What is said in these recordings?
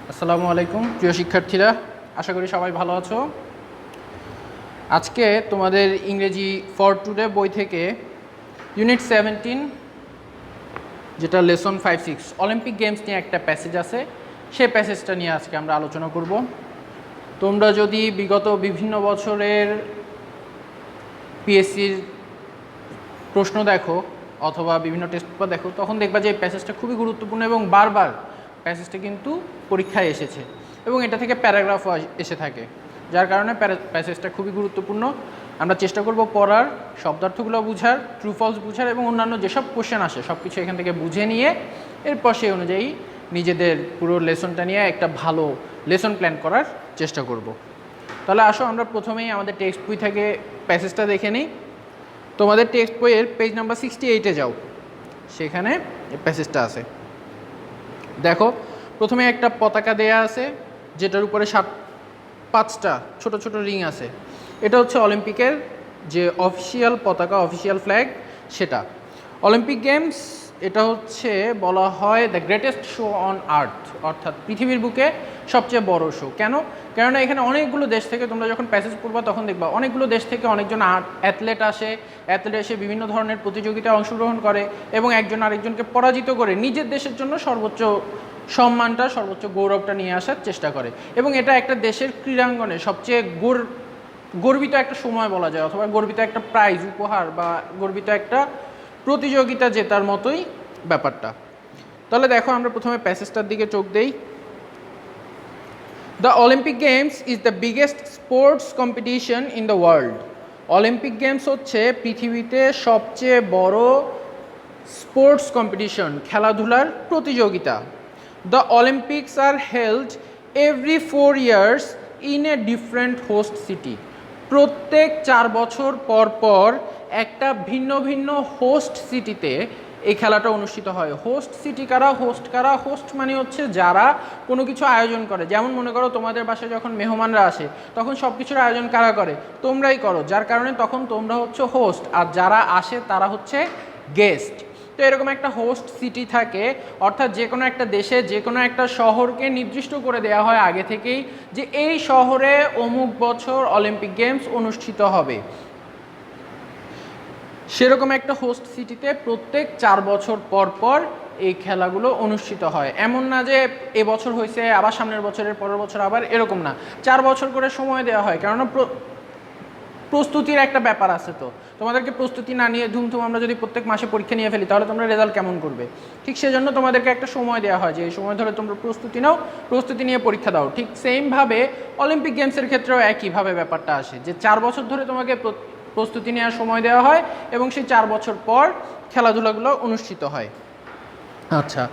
আসসালামু আলাইকুম প্রিয় শিক্ষার্থীরা, আশা করি সবাই ভালো আছো। আজকে তোমাদের ইংরেজি ফর টুডে বই থেকে ইউনিট 17 যেটা লেসন 5-6 অলিম্পিক গেমস নিয়ে একটা প্যাসেজ আছে, সেই প্যাসেজটা নিয়ে আজকে আমরা আলোচনা করব। তোমরা যদি বিগত বিভিন্ন বছরের পিএসসির প্রশ্ন দেখো অথবা বিভিন্ন টেস্ট পেপার দেখো, তখন দেখবা যে এই প্যাসেজটা খুবই গুরুত্বপূর্ণ এবং বারবার প্যাসেজটা কিন্তু পরীক্ষায় এসেছে এবং এটা থেকে প্যারাগ্রাফও এসে থাকে, যার কারণে প্যাসেজটা খুবই গুরুত্বপূর্ণ। আমরা চেষ্টা করব পড়ার, শব্দার্থগুলো বুঝার, ট্রু ফলস বুঝার এবং অন্যান্য যেসব কোশ্চেন আসে সব কিছু এখান থেকে বুঝে নিয়ে এরপর সেই অনুযায়ী নিজেদের পুরো লেসনটা নিয়ে একটা ভালো লেসন প্ল্যান করার চেষ্টা করব। তাহলে আসো আমরা প্রথমেই আমাদের টেক্সট বই থেকে প্যাসেজটা দেখে নিই। তোমাদের টেক্সট বইয়ের পেজ নাম্বার 68-এ যাও, সেখানে প্যাসেজটা আছে। দেখো, প্রথমে একটা পতাকা দেয়া আছে যেটার উপরে 5টা ছোট ছোট রিং আছে। এটা হচ্ছে অলিম্পিকের যে অফিসিয়াল পতাকা, অফিসিয়াল ফ্ল্যাগ সেটা। অলিম্পিক গেমস এটা হচ্ছে বলা হয় the greatest show on earth, অর্থাৎ পৃথিবীর বুকে সবচেয়ে বড় শো। কেন? কেননা এখানে অনেকগুলো দেশ থেকে, তোমরা যখন প্যাসেজ পড়বা তখন দেখবা অনেকগুলো দেশ থেকে অনেকজন অ্যাথলেট এসে বিভিন্ন ধরনের প্রতিযোগিতায় অংশগ্রহণ করে এবং একজন আরেকজনকে পরাজিত করে নিজের দেশের জন্য সর্বোচ্চ সম্মানটা, সর্বোচ্চ গৌরবটা নিয়ে আসার চেষ্টা করে। এবং এটা একটা দেশের ক্রীড়াঙ্গনে সবচেয়ে গর্বিত একটা সময় বলা যায়, অথবা গর্বিত একটা প্রাইজ, উপহার বা গর্বিত একটা প্রতিযোগিতা জেতার মতোই ব্যাপারটা। তাহলে দেখো, আমরা প্রথমে প্যাসেজটার দিকে চোখ দেই। The Olympic games is the biggest sports competition in the world. Olympic games হচ্ছে পৃথিবীতে সবচেয়ে বড় স্পোর্টস কম্পিটিশন, খেলাধুলার প্রতিযোগিতা। The Olympics are held every 4 years in a different host city. প্রত্যেক 4 বছর পর পর একটা ভিন্ন ভিন্ন হোস্ট সিটিতে এই খেলাটা অনুষ্ঠিত হয়। হোস্ট সিটি কারা? হোস্ট মানে হচ্ছে যারা কোনো কিছু আয়োজন করে। যেমন মনে করো তোমাদের বাসায় যখন মেহমানরা আসে তখন সব কিছুর আয়োজন কারা করে? তোমরাই করো, যার কারণে তখন তোমরা হচ্ছে হোস্ট, আর যারা আসে তারা হচ্ছে গেস্ট। তো এরকম একটা হোস্ট সিটি থাকে, অর্থাৎ যে কোনো একটা দেশে যে কোনো একটা শহরকে নির্দিষ্ট করে দেওয়া হয় আগে থেকেই যে এই শহরে অমুক বছর অলিম্পিক গেমস অনুষ্ঠিত হবে। সেরকম একটা হোস্ট সিটিতে প্রত্যেক 4 বছর পর পর এই খেলাগুলো অনুষ্ঠিত হয়। এমন না যে এবছর হয়েছে আবার সামনের বছরের পরের বছর আবার, এরকম না। 4 বছর করে সময় দেওয়া হয়, কেননা প্রস্তুতির একটা ব্যাপার আছে। তো তোমাদেরকে প্রস্তুতি না নিয়ে ধুমধুম আমরা যদি প্রত্যেক মাসে পরীক্ষা নিয়ে ফেলি তাহলে তোমরা রেজাল্ট কেমন করবে? ঠিক সেজন্য তোমাদেরকে একটা সময় দেওয়া হয় যে এই সময় ধরে তোমরা প্রস্তুতি নাও, প্রস্তুতি নিয়ে পরীক্ষা দাও। ঠিক সেমভাবে অলিম্পিক গেমসের ক্ষেত্রেও একইভাবে ব্যাপারটা আসে যে 4 বছর ধরে তোমাকে প্রস্তুতি নেওয়ার সময় দেওয়া হয় এবং সেই 4 বছর পর খেলাধুলাগুলো অনুষ্ঠিত হয়। আচ্ছা,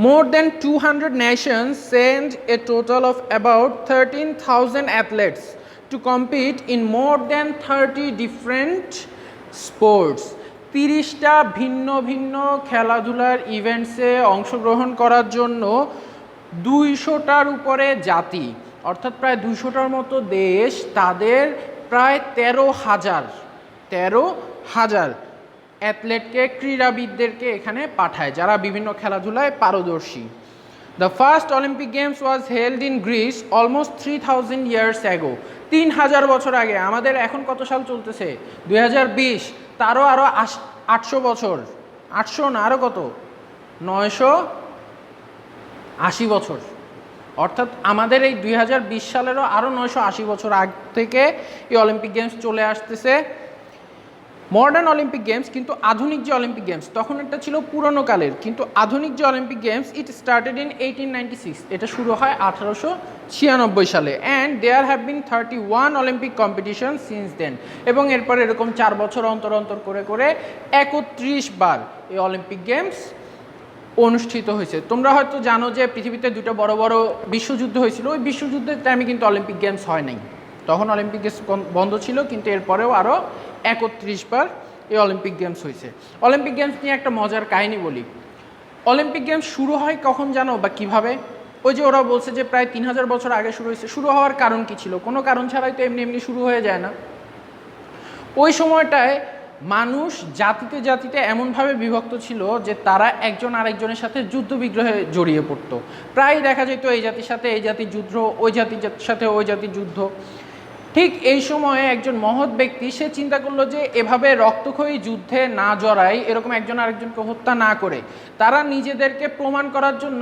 মোর than 200 nations send a total of about 13,000 athletes to compete in more than 30 different sports. 30টা ভিন্ন ভিন্ন খেলাধুলার ইভেন্টসে অংশগ্রহণ করার জন্য 200টার উপরে জাতি, অর্থাৎ প্রায় 200টার মতো দেশ তাদের প্রায় 13,000 অ্যাথলেটকে, ক্রীড়াবিদদেরকে এখানে পাঠায় যারা বিভিন্ন খেলাধুলায় পারদর্শী। The first Olympic games was held in Greece almost 3000 years ago. 3000 বছর আগে। আমাদের এখন কত সাল চলতেছে? 2020। তারও আরও 800 বছর, 800 না আরও কত, 980 বছর। অর্থাৎ আমাদের এই 2020 সালেরও আরও 980 বছর আগ থেকে এই অলিম্পিক গেমস চলে আসতেছে। মডার্ন অলিম্পিক গেমস, কিন্তু আধুনিক যে অলিম্পিক গেমস তখন এটা ছিল পুরনো কালের, কিন্তু আধুনিক যে Olympic games it started in 1896, এটা শুরু হয় 1896 সালে। And there have been 31 Olympic competition since then. এবং এরপর এরকম 4 বছর অন্তর অন্তর করে করে 31 বার এই অলিম্পিক গেমস অনুষ্ঠিত হয়েছে। তোমরা হয়তো জানো যে পৃথিবীতে 2টা বড় বড় বিশ্বযুদ্ধ হয়েছিল, ওই বিশ্বযুদ্ধের টাইমে কিন্তু অলিম্পিক গেমস হয় নাই, তখন অলিম্পিক গেমস বন্ধ ছিল, কিন্তু এরপরেও আরও 31 বার এই অলিম্পিক গেমস হয়েছে। অলিম্পিক গেমস নিয়ে একটা মজার কাহিনী বলি। অলিম্পিক গেমস শুরু হয় কখন জানো বা কিভাবে? ওই যে ওরা বলছে যে প্রায় 3000 বছর আগে শুরু হয়েছে। শুরু হওয়ার কারণ কি ছিল? কোনো কারণ ছাড়াই তো এমনি এমনি শুরু হয়ে যায় না। ওই সময়টায় মানুষ জাতিতে জাতিতে এমনভাবে বিভক্ত ছিল যে তারা একজন আরেকজনের সাথে যুদ্ধ বিগ্রহে জড়িয়ে পড়তো। প্রায় দেখা যেত এই জাতির সাথে এই জাতির যুদ্ধ, ওই জাতির সাথে ওই জাতির যুদ্ধ। ঠিক এই সময়ে একজন মহৎ ব্যক্তি সে চিন্তা করলো যে এভাবে রক্তক্ষয়ী যুদ্ধে না জড়ায়, এরকম একজন আরেকজনকে হত্যা না করে তারা নিজেদেরকে প্রমাণ করার জন্য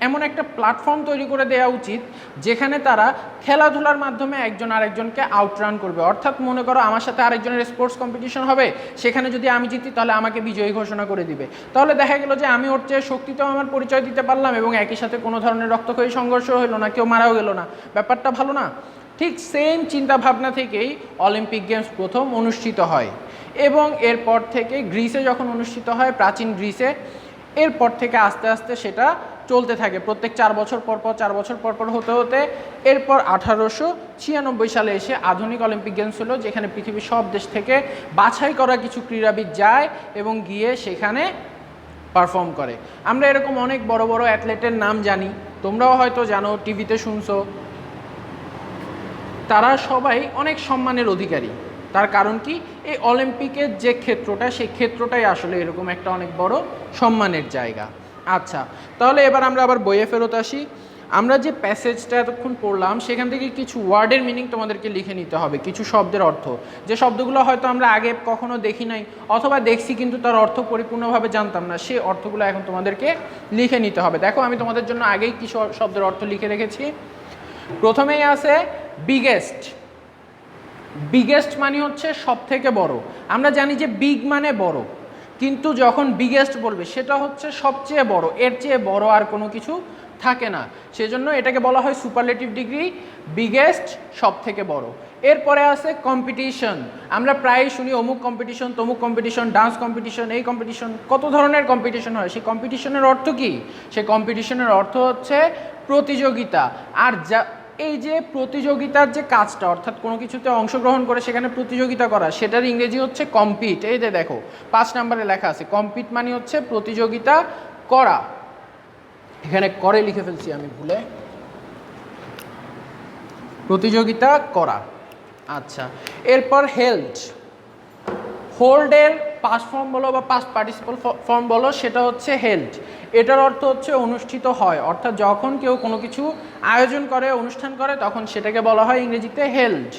এমন একটা প্ল্যাটফর্ম তৈরি করে দেওয়া উচিত যেখানে তারা খেলাধুলার মাধ্যমে একজন আরেকজনকে আউটরান করবে। অর্থাৎ মনে করো আমার সাথে আরেকজনের স্পোর্টস কম্পিটিশন হবে, সেখানে যদি আমি জিতি তাহলে আমাকে বিজয়ী ঘোষণা করে দিবে। তাহলে দেখা গেল যে আমি ওর চেয়ে শক্তিতেও আমার পরিচয় দিতে পারলাম এবং একই সাথে কোনো ধরনের রক্তক্ষয়ী সংঘর্ষ হলো না, কেউ মারাও গেল না। ব্যাপারটা ভালো না? ঠিক সেম চিন্তা ভাবনা থেকেই অলিম্পিক গেমস প্রথম অনুষ্ঠিত হয় এবং এরপর থেকে গ্রিসে যখন অনুষ্ঠিত হয়, প্রাচীন গ্রিসে, এরপর থেকে আস্তে আস্তে সেটা চলতে থাকে প্রত্যেক 4 বছর পর পর, 4 বছর পর পর হতে হতে এরপর 1896 সালে এসে আধুনিক অলিম্পিক গেমস হলো, যেখানে পৃথিবীর সব দেশ থেকে বাছাই করা কিছু ক্রীড়াবিদ যায় এবং গিয়ে সেখানে পারফর্ম করে। আমরা এরকম অনেক বড় বড় অ্যাথলেটের নাম জানি, তোমরাও হয়তো জানো, টিভিতে শুনছো। তারা সবাই অনেক সম্মানের অধিকারী। তার কারণ কি? এই অলিম্পিকের যে ক্ষেত্রটা, সেই ক্ষেত্রটাই আসলে এরকম একটা অনেক বড় সম্মানের জায়গা। আচ্ছা, তাহলে এবার আমরা আবার বইয়ে ফেরত আসি। আমরা যে প্যাসেজটা এতক্ষণ পড়লাম সেখান থেকে কিছু ওয়ার্ডের মিনিং তোমাদেরকে লিখে নিতে হবে, কিছু শব্দের অর্থ, যে শব্দগুলো হয়তো আমরা আগে কখনো দেখি নাই অথবা দেখছি কিন্তু তার অর্থ পরিপূর্ণভাবে জানতাম না, সেই অর্থগুলো এখন তোমাদেরকে লিখে নিতে হবে। দেখো আমি তোমাদের জন্য আগেই কিছু শব্দের অর্থ লিখে রেখেছি। প্রথমেই আছে বিগেস্ট। বিগেস্ট মানে হচ্ছে সব থেকে বড়। আমরা জানি যে বিগ মানে বড়, কিন্তু যখন বিগেস্ট বলবে সেটা হচ্ছে সবচেয়ে বড়, এর চেয়ে বড় আর কোনো কিছু থাকে না, সেজন্য এটাকে বলা হয় সুপারলেটিভ ডিগ্রি। বিগেস্ট সব থেকে বড়। এরপরে আছে কম্পিটিশন। আমরা প্রায়ই শুনি অমুক কম্পিটিশন, তমুক কম্পিটিশন, ডান্স কম্পিটিশন, এই কম্পিটিশন, কত ধরনের কম্পিটিশন হয়। সেই কম্পিটিশনের অর্থ কি? সেই কম্পিটিশনের অর্থ হচ্ছে প্রতিযোগিতা। আর যা এই যে প্রতিযোগিতার যে কাজটা, অর্থাৎ কোনো কিছুতে অংশগ্রহণ করে সেখানে প্রতিযোগিতা করা, সেটার ইংরেজি হচ্ছে কম্পিট। এই যে দেখো 5 নম্বরে লেখা আছে, কম্পিট মানে হচ্ছে প্রতিযোগিতা করা। এখানে করে লিখে ফেলছি আমি ভুলে, প্রতিযোগিতা করা। আচ্ছা, এরপর হেল্ড। হোল্ডের পাস্ট ফর্ম বলো বা পাস্ট পার্টিসিপল ফর্ম বলো, সেটা হচ্ছে হেল্ড। এটার অর্থ হচ্ছে অনুষ্ঠিত হয়, অর্থাৎ যখন কেউ কোনো কিছু আয়োজন করে, অনুষ্ঠান করে, তখন সেটাকে বলা হয় ইংরেজিতে হেল্ড।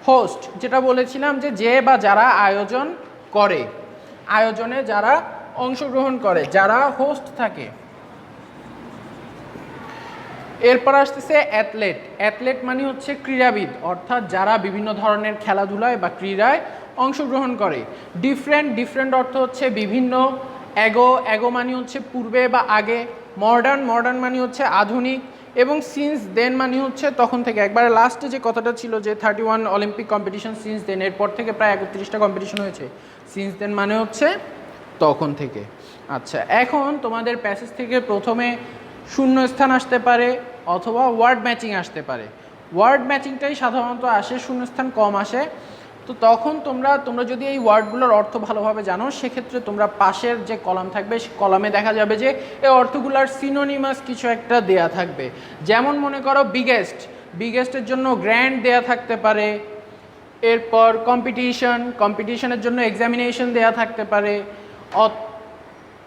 হোস্ট, যেটা বলেছিলাম যে বা যারা আয়োজন করে, আয়োজনে যারা অংশগ্রহণ করে, যারা হোস্ট থাকে। এরপর আসতেছে অ্যাথলেট। অ্যাথলেট মানে হচ্ছে ক্রীড়াবিদ, অর্থাৎ যারা বিভিন্ন ধরনের খেলাধুলায় বা ক্রীড়ায় অংশগ্রহণ করে। ডিফারেন্ট, ডিফারেন্ট অর্থ হচ্ছে বিভিন্ন। অ্যাগো, অ্যাগো মানে হচ্ছে পূর্বে বা আগে। মডার্ন, মডার্ন মানে হচ্ছে আধুনিক। এবং সিন্স দেন মানে হচ্ছে তখন থেকে। একবারে লাস্টে যে কথাটা ছিল যে 31 অলিম্পিক কম্পিটিশন সিন্স দেন, এরপর থেকে প্রায় 31টা কম্পিটিশন হয়েছে। সিন্স দেন মানে হচ্ছে তখন থেকে। আচ্ছা, এখন তোমাদের প্যাসেজ থেকে প্রথমে শূন্যস্থান আসতে পারে অথবা ওয়ার্ড ম্যাচিং আসতে পারে। ওয়ার্ড ম্যাচিংটাই সাধারণত আসে, শূন্যস্থান কম আসে। তো তখন তোমরা যদি এই ওয়ার্ডগুলোর অর্থ ভালোভাবে জানো, সেক্ষেত্রে তোমরা পাশের যে কলাম থাকবে সে কলামে দেখা যাবে যে এই অর্থগুলোর সিনোনিমাস কিছু একটা দেয়া থাকবে। যেমন মনে করো বিগেস্ট, বিগেস্টের জন্য গ্র্যান্ড দেয়া থাকতে পারে। এরপর কম্পিটিশন, কম্পিটিশনের জন্য এক্সামিনেশন দেয়া থাকতে পারে।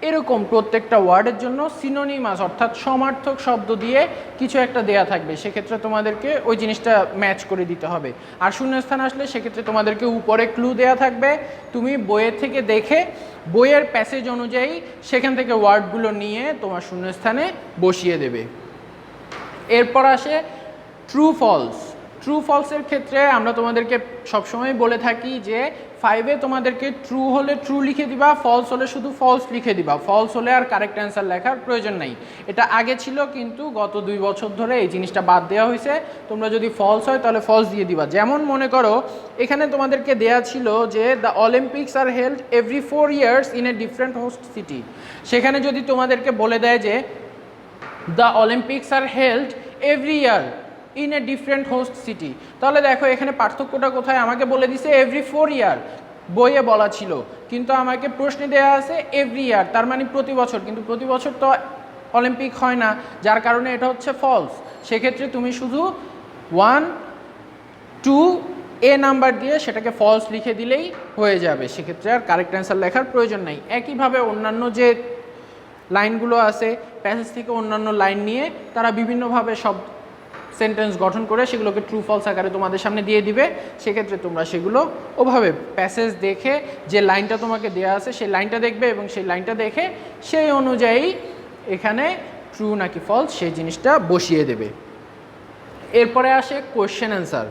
এরকম প্রত্যেকটা ওয়ার্ডের জন্য সিনোনিমাস অর্থাৎ সমার্থক শব্দ দিয়ে কিছু একটা দেয়া থাকবে। সেক্ষেত্রে তোমাদেরকে ওই জিনিসটা ম্যাচ করে দিতে হবে। আর শূন্যস্থান আসলে সেক্ষেত্রে তোমাদেরকে উপরে ক্লু দেয়া থাকবে, তুমি বইয়ের থেকে দেখে বইয়ের প্যাসেজ অনুযায়ী সেখান থেকে ওয়ার্ডগুলো নিয়ে তোমার শূন্যস্থানে বসিয়ে দেবে। এরপর আসে ট্রু ফলস। ট্রু ফলসের ক্ষেত্রে আমরা তোমাদেরকে সবসময় বলে থাকি যে 5-এ তোমাদেরকে ট্রু হলে ট্রু লিখে দিবা, ফলস হলে শুধু ফলস লিখে দিবা। ফলস হলে আর কারেক্ট অ্যান্সার লেখার প্রয়োজন নাই। এটা আগে ছিল, কিন্তু গত 2 বছর ধরে এই জিনিসটা বাদ দেওয়া হয়েছে। তোমরা যদি ফলস হয় তাহলে ফলস দিয়ে দিবা। যেমন মনে করো এখানে তোমাদেরকে দেয়া ছিল যে the Olympics are held every 4 years in a different host city. সেখানে যদি তোমাদেরকে বলে দেয় যে the Olympics are held every year in a different host city, তাহলে দেখো এখানে পার্থক্যটা কোথায়? আমাকে বলে দিছে এভরি 4 ইয়ার, বইয়ে বলা ছিল, কিন্তু আমাকে প্রশ্নে দেওয়া আছে এভরি ইয়ার, তার মানে প্রতি বছর। কিন্তু প্রতি বছর তো অলিম্পিক হয় না, যার কারণে এটা হচ্ছে ফলস। সেক্ষেত্রে তুমি শুধু 1, 2 এ নাম্বার দিয়ে সেটাকে ফলস লিখে দিলেই হয়ে যাবে, সেক্ষেত্রে আর কারেক্ট অ্যান্সার লেখার প্রয়োজন নেই। একইভাবে অন্যান্য যে লাইনগুলো আছে প্যাসেজ থেকে অন্যান্য লাইন নিয়ে তারা বিভিন্নভাবে সব সেন্টেন্স গঠন করে সেগুলোকে ট্রু ফলস আকারে তোমাদের সামনে দিয়ে দিবে। সেক্ষেত্রে তোমরা সেগুলো ওভাবে প্যাসেজ দেখে যে লাইনটা তোমাকে দেওয়া আছে সেই লাইনটা দেখবে এবং সেই লাইনটা দেখে সেই অনুযায়ী এখানে ট্রু নাকি ফলস সেই জিনিসটা বসিয়ে দেবে। এরপরে আসে কোয়েশ্চেন অ্যান্সার।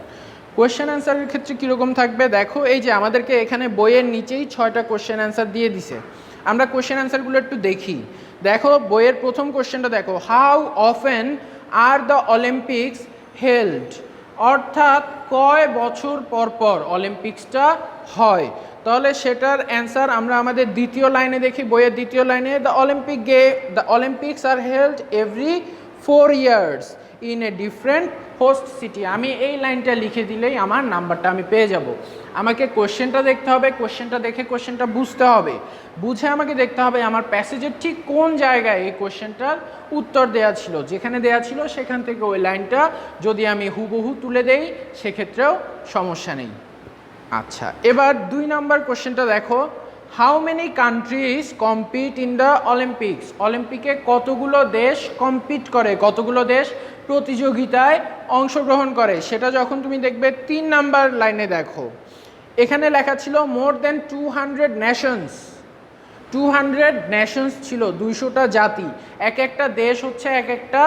কোয়েশ্চেন অ্যান্সারের ক্ষেত্রে কীরকম থাকবে দেখো, এই যে আমাদেরকে এখানে বইয়ের নিচেই 6টা কোয়েশ্চেন অ্যান্সার দিয়ে দিছে। আমরা কোয়েশ্চেন অ্যান্সারগুলো একটু দেখি। দেখো বইয়ের প্রথম কোয়েশ্চেনটা দেখো, how often are the Olympics held, অর্থাৎ কয় বছর পর পর অলিম্পিক্সটা হয়। তাহলে সেটার অ্যান্সার আমরা আমাদের দ্বিতীয় লাইনে দেখি, বইয়ের দ্বিতীয় লাইনে, the Olympics are held every 4 years in a different host city. আমি এই লাইনটা লিখে দিলেই আমার নাম্বারটা আমি পেয়ে যাব। আমাকে কোশ্চেনটা দেখতে হবে, কোশ্চেনটা দেখে কোশ্চেনটা বুঝতে হবে, বুঝে আমাকে দেখতে হবে আমার প্যাসেজের ঠিক কোন জায়গায় এই কোশ্চেনটার উত্তর দেওয়া ছিল। যেখানে দেওয়া ছিল সেখান থেকে ওই লাইনটা যদি আমি হুবহু তুলে দেই সেক্ষেত্রেও সমস্যা নেই। আচ্ছা, এবার 2 নম্বর কোশ্চেনটা দেখো, how many countries compete in the Olympics. অলিম্পিকে কতগুলো দেশ কম্পিট করে, কতগুলো দেশ প্রতিযোগিতায় অংশগ্রহণ করে, সেটা যখন তুমি দেখবে 3 নাম্বার লাইনে দেখো, এখানে লেখা ছিল মোর দেন 200 নেশনস। 200 নেশনস ছিল, 200টা জাতি, এক একটা দেশ হচ্ছে এক একটা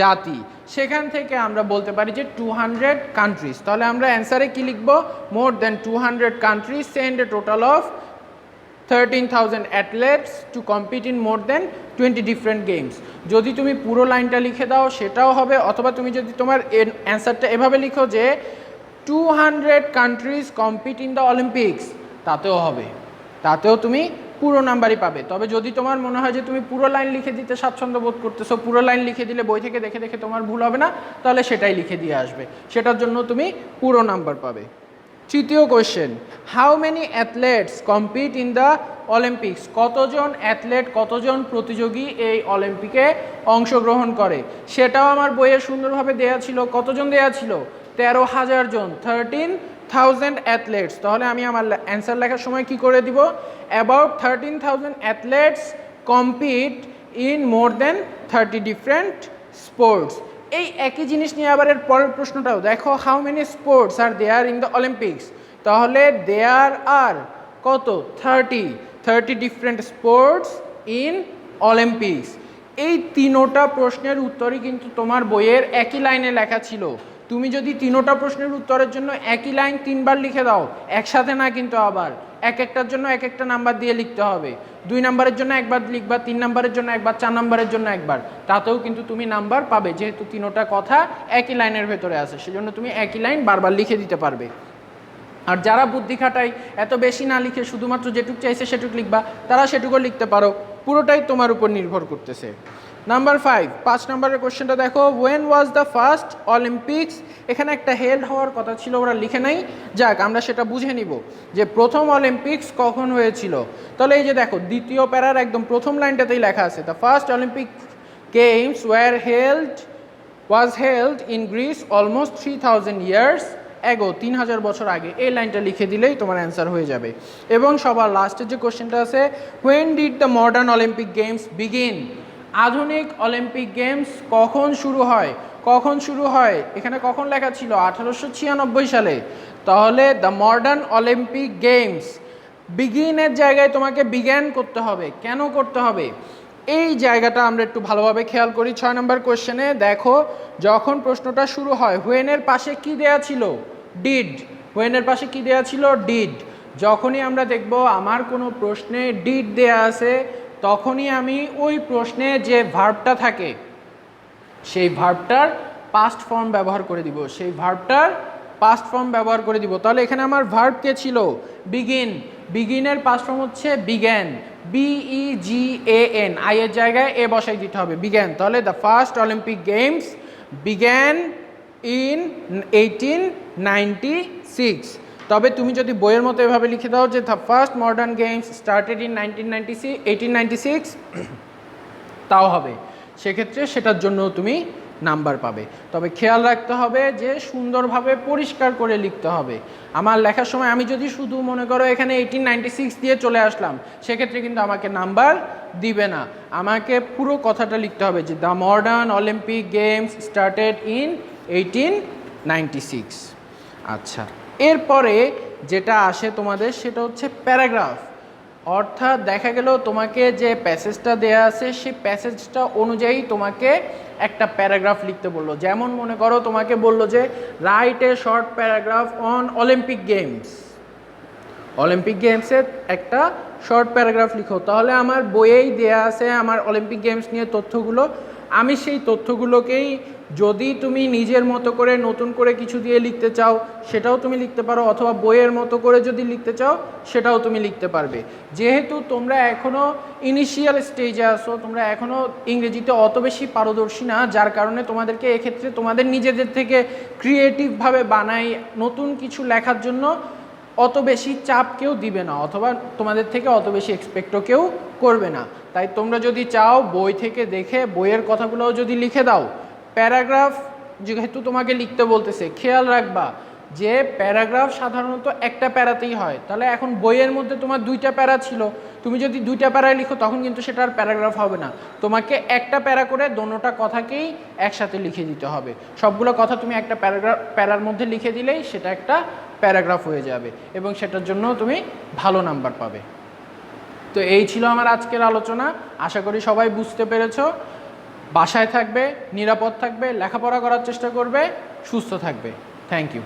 জাতি। সেখান থেকে আমরা বলতে পারি যে 200 কান্ট্রিজ। তাহলে আমরা অ্যান্সারে কি লিখব, more than 200 countries send a total of 13,000 athletes to compete in more than 20 different games. যদি তুমি পুরো লাইনটা লিখে দাও সেটাও হবে, অথবা তুমি যদি তোমার অ্যান্সারটা এভাবে লিখো যে 200 countries compete in the Olympics, তাতেও হবে, তাতেও তুমি পুরো নাম্বারই পাবে। তবে যদি তোমার মনে হয় যে তুমি পুরো লাইন লিখে দিতে স্বাচ্ছন্দ্য বোধ করতেছো, পুরো লাইন লিখে দিলে বই থেকে দেখে দেখে তোমার ভুল হবে না, তাহলে সেটাই লিখে দিয়ে আসবে, সেটার জন্য তুমি পুরো নাম্বার পাবে। তৃতীয় question, how many athlete's compete in the Olympics. কতজন অ্যাথলেট, কতজন প্রতিযোগী এই অলিম্পিকে অংশগ্রহণ করে, সেটাও আমার বইয়ে সুন্দরভাবে দেয়া ছিল। কতজন দেয়া ছিল, 13,000 জন, 13,000 অ্যাথলেটস। তাহলে আমি আমার অ্যান্সার লেখার সময় কি করে দিব, about 13,000 athletes compete in more than 30 different sports. এই একই জিনিস নিয়ে আবার এর পরের প্রশ্নটাও দেখো, how many sports are there in the Olympics. তাহলে দেয়ার আর কত, 30 ডিফারেন্ট স্পোর্টস ইন অলিম্পিক্স। এই 3টা প্রশ্নের উত্তরই কিন্তু তোমার বইয়ের একই লাইনে লেখা ছিল। তুমি যদি 3টা প্রশ্নের উত্তরের জন্য একই লাইন 3বার লিখে দাও, একসাথে না কিন্তু আবার এক একটার জন্য এক একটা নাম্বার দিয়ে লিখতে হবে। 2 নাম্বারের জন্য একবার লিখবা, 3 নাম্বারের জন্য একবার, 4 নাম্বারের জন্য একবার, তাতেও কিন্তু তুমি নাম্বার পাবে, যেহেতু 3টা কথা একই লাইনের ভেতরে আছে, সেজন্য তুমি একই লাইন বারবার লিখে দিতে পারবে। আর যারা বুদ্ধি খাটায় এত বেশি না লিখে শুধুমাত্র যেটুক চাইছে সেটুক লিখবা, তারা সেটুকু লিখতে পারো, পুরোটাই তোমার উপর নির্ভর করতেছে। নাম্বার 5 নম্বরের কোশ্চেনটা দেখো, when was the first Olympics. এখানে একটা হেল্ড হওয়ার কথা ছিল, ওরা লিখে নাই, যাক আমরা সেটা বুঝে নিব যে প্রথম অলিম্পিক্স কখন হয়েছিল। তাহলে এই যে দেখো দ্বিতীয় প্যারার একদম প্রথম লাইনটাতেই লেখা আছে, the first Olympic games was held in Greece almost 3,000 years ago, 3,000 বছর আগে। এই লাইনটা লিখে দিলেই তোমার অ্যান্সার হয়ে যাবে। এবং সবার লাস্টের যে কোশ্চেনটা আছে, when did the modern Olympic games begin. আধুনিক অলিম্পিক গেমস কখন শুরু হয়, কখন শুরু হয়, এখানে কখন লেখা ছিল, 1896 সালে। তাহলে দ্য মডার্ন অলিম্পিক গেমস, বিগিনের জায়গায় তোমাকে বিজ্ঞান করতে হবে। কেন করতে হবে, এই জায়গাটা আমরা একটু ভালোভাবে খেয়াল করি। 6 নম্বর কোশ্চেনে দেখো, যখন প্রশ্নটা শুরু হয় হোয়েনের পাশে কি দেয়া ছিল, ডিড। হোয়েনের পাশে কি দেয়া ছিল, ডিড। যখনই আমরা দেখব আমার কোনো প্রশ্নে ডিড দেয়া আছে, তখনই আমি ওই প্রশ্নে যে ভার্বটা থাকে সেই ভার্বটার পাস্ট ফর্ম ব্যবহার করে দিব, সেই ভার্বটার পাস্ট ফর্ম ব্যবহার করে দিব। তাহলে এখানে আমার ভার্ব কে ছিল, বিগিন। বিগিনের পাস্ট ফর্ম হচ্ছে বিজ্ঞান, BEGAN, আই এর জায়গায় এ বসাই দিতে হবে, বিজ্ঞান। তাহলে দ্য ফার্স্ট অলিম্পিক গেমস বিজ্ঞান ইন 1896। তবে তুমি যদি বইয়ের মতো এভাবে লিখে দাও যে the first modern games started in 1896, তাও হবে। সেক্ষেত্রে সেটার জন্য তুমি নাম্বার পাবে। তবে খেয়াল রাখতে হবে যে সুন্দরভাবে পরিষ্কার করে লিখতে হবে। আমার লেখার সময় আমি যদি শুধু মনে করো এখানে 1896 দিয়ে চলে আসলাম, সেক্ষেত্রে কিন্তু আমাকে নাম্বার দিবে না। আমাকে পুরো কথাটা লিখতে হবে যে the modern Olympic games started in 1896। আচ্ছা, এরপরে যেটা আসে তোমাদের সেটা হচ্ছে প্যারাগ্রাফ। অর্থাৎ দেখা গেল তোমাকে যে প্যাসেজটা দেয়া আছে সেই প্যাসেজটা অনুযায়ী তোমাকে একটা প্যারাগ্রাফ লিখতে বললো। যেমন মনে করো তোমাকে বললো যে write a short paragraph on Olympic games, Olympic গেমসের একটা শর্ট প্যারাগ্রাফ লিখো। তাহলে আমার বইয়েই দেয়া আছে আমার অলিম্পিক গেমস নিয়ে তথ্যগুলো, আমি সেই তথ্যগুলোকেই যদি তুমি নিজের মতো করে নতুন করে কিছু দিয়ে লিখতে চাও সেটাও তুমি লিখতে পারো, অথবা বইয়ের মতো করে যদি লিখতে চাও সেটাও তুমি লিখতে পারবে। যেহেতু তোমরা এখনও ইনিশিয়াল স্টেজে আসো, তোমরা এখনও ইংরেজিতে অত বেশি পারদর্শী না, যার কারণে তোমাদেরকে এক্ষেত্রে তোমাদের নিজেদের থেকে ক্রিয়েটিভভাবে বানাই নতুন কিছু লেখার জন্য অত বেশি চাপ কেউ দিবে না, অথবা তোমাদের থেকে অত বেশি এক্সপেক্টও কেউ করবে না। তাই তোমরা যদি চাও বই থেকে দেখে বইয়ের কথাগুলোও যদি লিখে দাও। প্যারাগ্রাফ যেহেতু তোমাকে লিখতে বলতেছে, খেয়াল রাখবা যে প্যারাগ্রাফ সাধারণত একটা প্যারাতেই হয়। তাহলে এখন বইয়ের মধ্যে তোমার 2টা প্যারা ছিল, তুমি যদি 2টা প্যারায় লিখো তখন কিন্তু সেটা আর প্যারাগ্রাফ হবে না। তোমাকে একটা প্যারা করে দোনোটা কথাকেই একসাথে লিখে দিতে হবে। সবগুলো কথা তুমি একটা প্যারার মধ্যে লিখে দিলেই সেটা একটা প্যারাগ্রাফ হয়ে যাবে এবং সেটার জন্য তুমি ভালো নাম্বার পাবে। তো এই ছিল আমার আজকের আলোচনা। আশা করি সবাই বুঝতে পেরেছো। বাসায় থাকবে, নিরাপদ থাকবে, লেখাপড়া করার চেষ্টা করবে, সুস্থ থাকবে। Thank you.